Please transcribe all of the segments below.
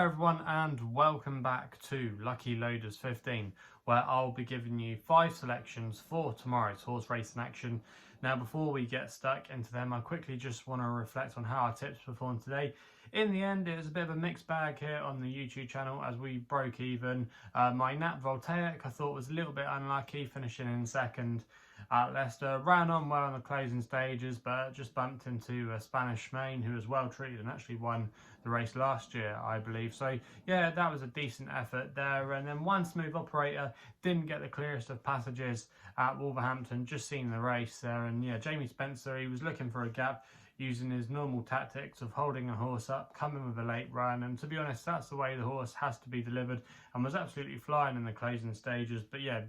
Hi everyone and welcome back to Lucky Loaders 15, where I'll be giving you 5 selections for tomorrow's horse racing action. Now before we get stuck into them, I quickly just want to reflect on how our tips performed today. In the end, it was a bit of a mixed bag here on the YouTube channel as we broke even. My Nap Voltaic I thought was a little bit unlucky, finishing in second at Leicester. Ran on well in the closing stages, but just bumped into a Spanish Main who was well treated and actually won the race last year, I believe. So yeah, that was a decent effort there. And then One Smooth Operator didn't get the clearest of passages at Wolverhampton, just seen the race there. And yeah, Jamie Spencer, he was looking for a gap, using his normal tactics of holding a horse up, coming with a late run, and to be honest, that's the way the horse has to be delivered, and was absolutely flying in the closing stages. But yeah,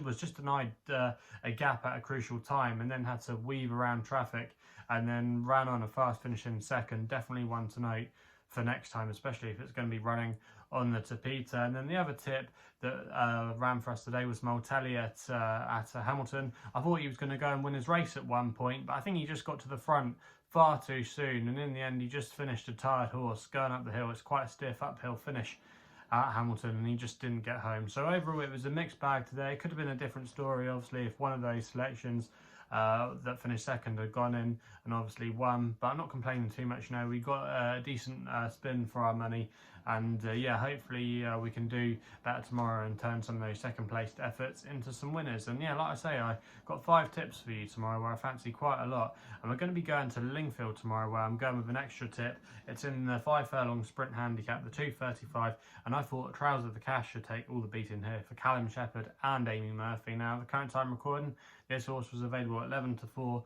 was just denied a gap at a crucial time, and then had to weave around traffic, and then ran on a fast finish in second. Definitely one to note for next time, especially if it's going to be running on the Tapita. And then the other tip that ran for us today was Moltelli at Hamilton. I thought he was going to go and win his race at one point, but I think he just got to the front far too soon, and in the end he just finished a tired horse going up the hill. It's quite a stiff uphill finish at Hamilton, and he just didn't get home. So overall it was a mixed bag today. It could have been a different story obviously if one of those selections that finished second had gone in and obviously won, but I'm not complaining too much. You know, we got a decent spin for our money, and yeah, hopefully we can do better tomorrow and turn some of those second placed efforts into some winners. And yeah, like I say, I got 5 tips for you tomorrow where I fancy quite a lot, and we're going to be going to Lingfield tomorrow where I'm going with an extra tip. It's in the 5 furlong sprint handicap, the 235, and I thought Trouser the Cash should take all the beating here for Callum Shepherd and Amy Murphy. Now the current time recording, this horse was available at 11 to 4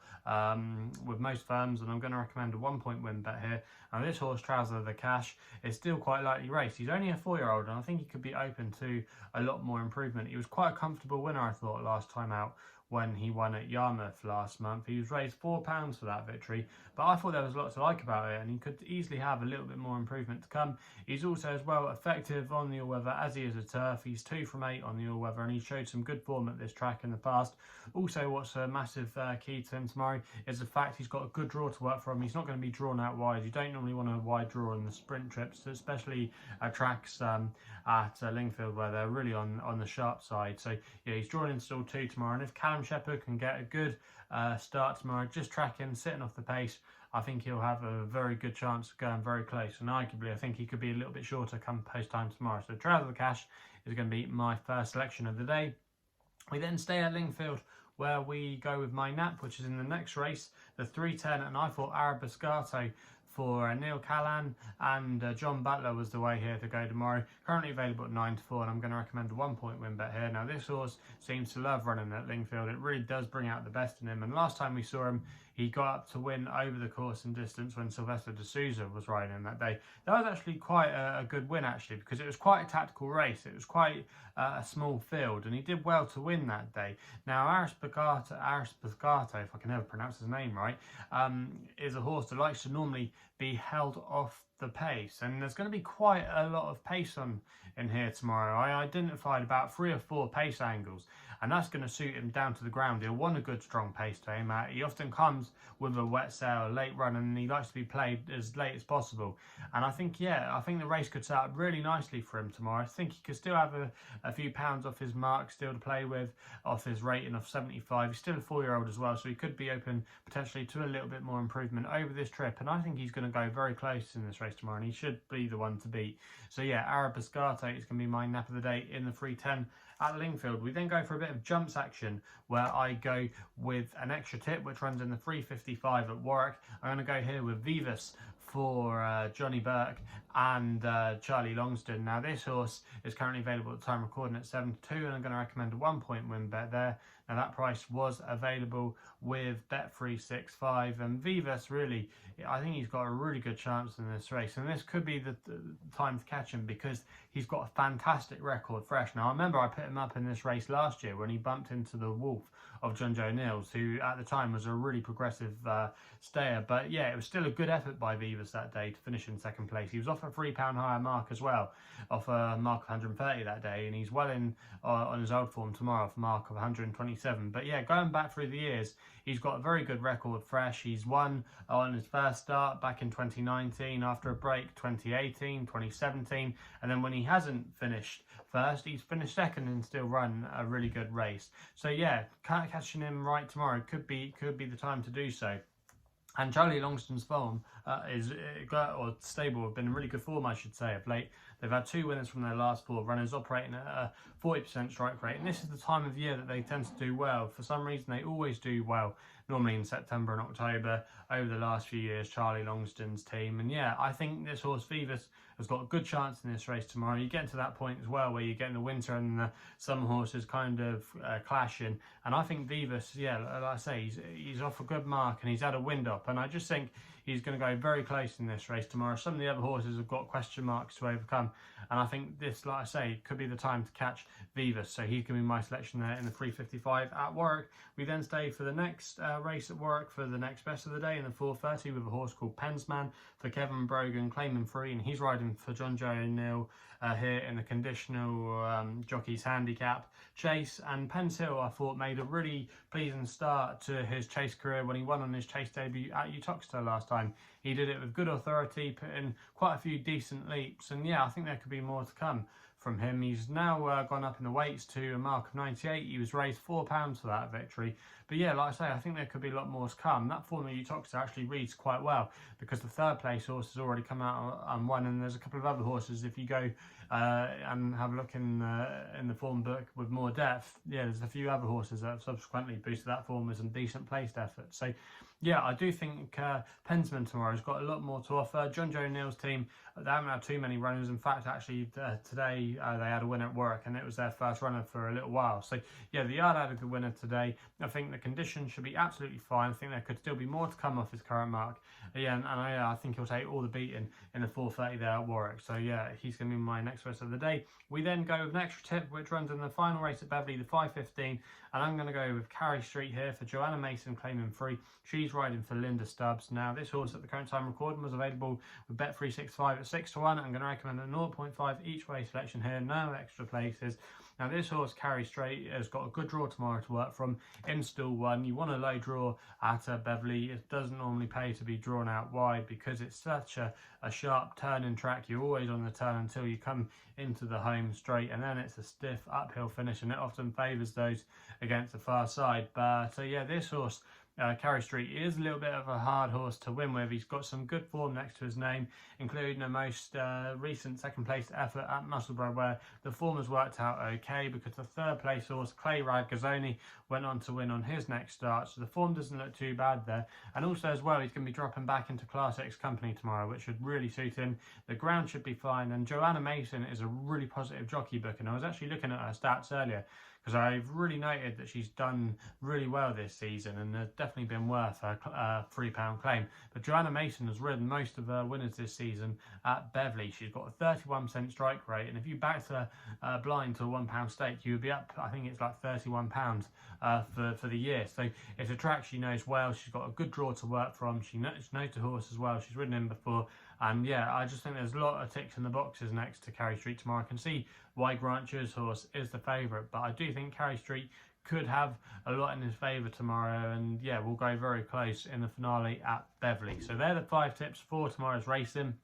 with most firms, and I'm going to recommend a 1-point win bet here. And this horse, Trouser the Cash, is still quite lightly raced. He's only a 4-year-old, and I think he could be open to a lot more improvement. He was quite a comfortable winner, I thought, last time out when he won at Yarmouth last month. He was raised £4 for that victory, but I thought there was lots to like about it, and he could easily have a little bit more improvement to come. He's also as well effective on the all-weather as he is a turf. He's 2 from 8 on the all-weather, and he showed some good form at this track in the past. Also, what's a massive key to him tomorrow is the fact he's got a good draw to work from. He's not going to be drawn out wide. You don't normally want a wide draw in the sprint trips, especially at tracks at Lingfield where they're really on the sharp side. So yeah, he's drawn in stall 2 tomorrow, and if Callum Shepherd can get a good start tomorrow, just tracking, sitting off the pace, I think he'll have a very good chance of going very close, and arguably I think he could be a little bit shorter come post time tomorrow. So Trouser the Cash is going to be my first selection of the day. We then stay at Lingfield where we go with my Nap, which is in the next race, the 310, and I thought Arabescato for Neil Callan and John Butler was the way here to go tomorrow. Currently available at 9 to 4, and I'm going to recommend a 1-point win bet here. Now this horse seems to love running at Lingfield. It really does bring out the best in him, and last time we saw him he got up to win over the course and distance when Sylvester de Souza was riding that day. That was actually quite a good win actually, because it was quite a tactical race. It was quite a small field, and he did well to win that day. Now Arabescato, if I can ever pronounce his name right, is a horse that likes to normally be held off the pace, and there's going to be quite a lot of pace on in here tomorrow. I identified about 3 or 4 pace angles, and that's going to suit him down to the ground. He'll want a good strong pace to aim at. He often comes with a wet sail, a late run, and he likes to be played as late as possible. And I think, yeah, I think the race could set up really nicely for him tomorrow. I think he could still have a few pounds off his mark still to play with, off his rating of 75. He's still a 4-year-old as well, so he could be open potentially to a little bit more improvement over this trip, and I think he's going to go very close in this race tomorrow, and he should be the one to beat. So yeah, Arabescato is going to be my nap of the day in the 310 at Lingfield. We then go for a bit of jumps action where I go with an extra tip which runs in the 355 at Warwick. I'm going to go here with Vivas for Johnny Burke and Charlie Longston. Now this horse is currently available at the time recording at 7 to 2, and I'm going to recommend a 1-point win bet there. Now that price was available with Bet365, and Vivas really, I think he's got a really good chance in this race, and this could be the time to catch him because he's got a fantastic record fresh. Now I remember I put him up in this race last year when he bumped into the Wolf of John Joe Nils, who at the time was a really progressive stayer, but yeah, it was still a good effort by Vivas. Vivas that day to finish in second place. He was off a £3 higher mark as well, off a mark of 130 that day, and he's well in on his old form tomorrow off a mark of 127. But yeah, going back through the years, he's got a very good record fresh. He's won on his first start back in 2019, after a break 2018, 2017, and then when he hasn't finished first, he's finished second and still run a really good race. So yeah, catching him right tomorrow could be the time to do so. And Charlie Longston's form or stable have been in really good form, I should say, of late. They've had 2 winners from their last 4 runners, operating at a 40% strike rate. And this is the time of year that they tend to do well. For some reason, they always do well, normally in September and October, over the last few years, Charlie Longston's team. And yeah, I think this horse, Vivas, has got a good chance in this race tomorrow. You get to that point as well where you get in the winter and the summer horses kind of clashing. And I think Vivas, yeah, like I say, he's off a good mark and he's had a wind up. And I just think he's going to go very close in this race tomorrow. Some of the other horses have got question marks to overcome. And I think this, like I say, could be the time to catch Vivas. So he can be my selection there in the 3:55 at Warwick. We then stay for the next race at Warwick for the next best of the day in the 4:30 with a horse called Pensman for Kevin Brogan, claiming free. And he's riding for John Joe O'Neill here in the conditional jockey's handicap chase. And Penshill, I thought, made a really pleasing start to his chase career when he won on his chase debut at Uttoxeter last time. He did it with good authority, put in quite a few decent leaps, and yeah, I think there could be more to come from him. He's now gone up in the weights to a mark of 98. He was raised £4 for that victory. But yeah, like I say, I think there could be a lot more to come. That form of Uttoxeter actually reads quite well because the 3rd place horse has already come out and won, and there's a couple of other horses. If you go and have a look in the form book with more depth, yeah, there's a few other horses that have subsequently boosted that form with some decent placed effort. So yeah, I do think Pensman tomorrow's got a lot more to offer. John Joe O'Neill's team, they haven't had too many runners. In fact, actually today they had a winner at Warwick, and it was their first runner for a little while. So yeah, the yard had a good winner today. I think the conditions should be absolutely fine. I think there could still be more to come off his current mark. Yeah, and I think he'll take all the beating in the 4:30 there at Warwick. So yeah, he's going to be my next race of the day. We then go with an extra tip, which runs in the final race at Beverley, the 5:15, and I'm going to go with Carey Street here for Joanna Mason, claiming free. She's riding for Linda Stubbs. Now, this horse at the current time recording was available with Bet365 at 6-1. I'm going to recommend a 0.5 each way selection here, no extra places. Now, this horse, Carey Straight, has got a good draw tomorrow to work from in stall 1. You want a low draw at Beverley. It doesn't normally pay to be drawn out wide because it's such a sharp turning track. You're always on the turn until you come into the home straight, and then it's a stiff uphill finish, and it often favours those against the far side. But yeah, this horse, Carey Street, is a little bit of a hard horse to win with. He's got some good form next to his name, including a most recent second place effort at Musselburgh, where the form has worked out okay because the 3rd place horse, Clay Ragazzoni, went on to win on his next start, so the form doesn't look too bad there. And also as well, he's going to be dropping back into Class X company tomorrow, which should really suit him. The ground should be fine, and Joanna Mason is a really positive jockey book, and I was actually looking at her stats earlier because I've really noted that she's done really well this season and has definitely been worth a £3 claim. But Joanna Mason has ridden most of her winners this season at Beverley. She's got a 31% strike rate, and if you backed her blind to a £1 stake, you would be up, I think it's like £31 for the year. So it's a track she knows well. She's got a good draw to work from. She knows the horse as well. She's ridden him before. And yeah, I just think there's a lot of ticks in the boxes next to Carey Street tomorrow. I can see why Grant Chew's horse is the favourite, but I do think Carey Street could have a lot in his favour tomorrow, and yeah, we'll go very close in the finale at Beverley. So they're the 5 tips for tomorrow's racing.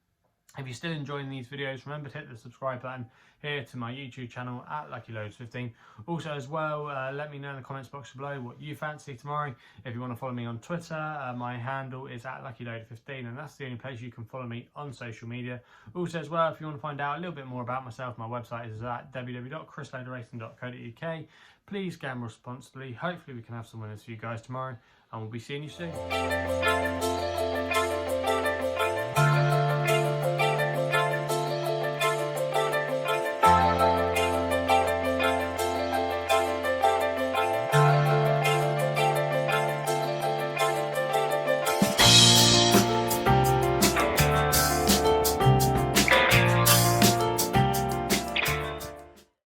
If you're still enjoying these videos, remember to hit the subscribe button here to my YouTube channel at LuckyLoads15. Also as well, let me know in the comments box below what you fancy tomorrow. If you want to follow me on Twitter, my handle is at LuckyLoader15, and that's the only place you can follow me on social media. Also as well, if you want to find out a little bit more about myself, my website is at www.chrisloaderracing.co.uk. Please gamble responsibly. Hopefully we can have some winners for you guys tomorrow, and we'll be seeing you soon.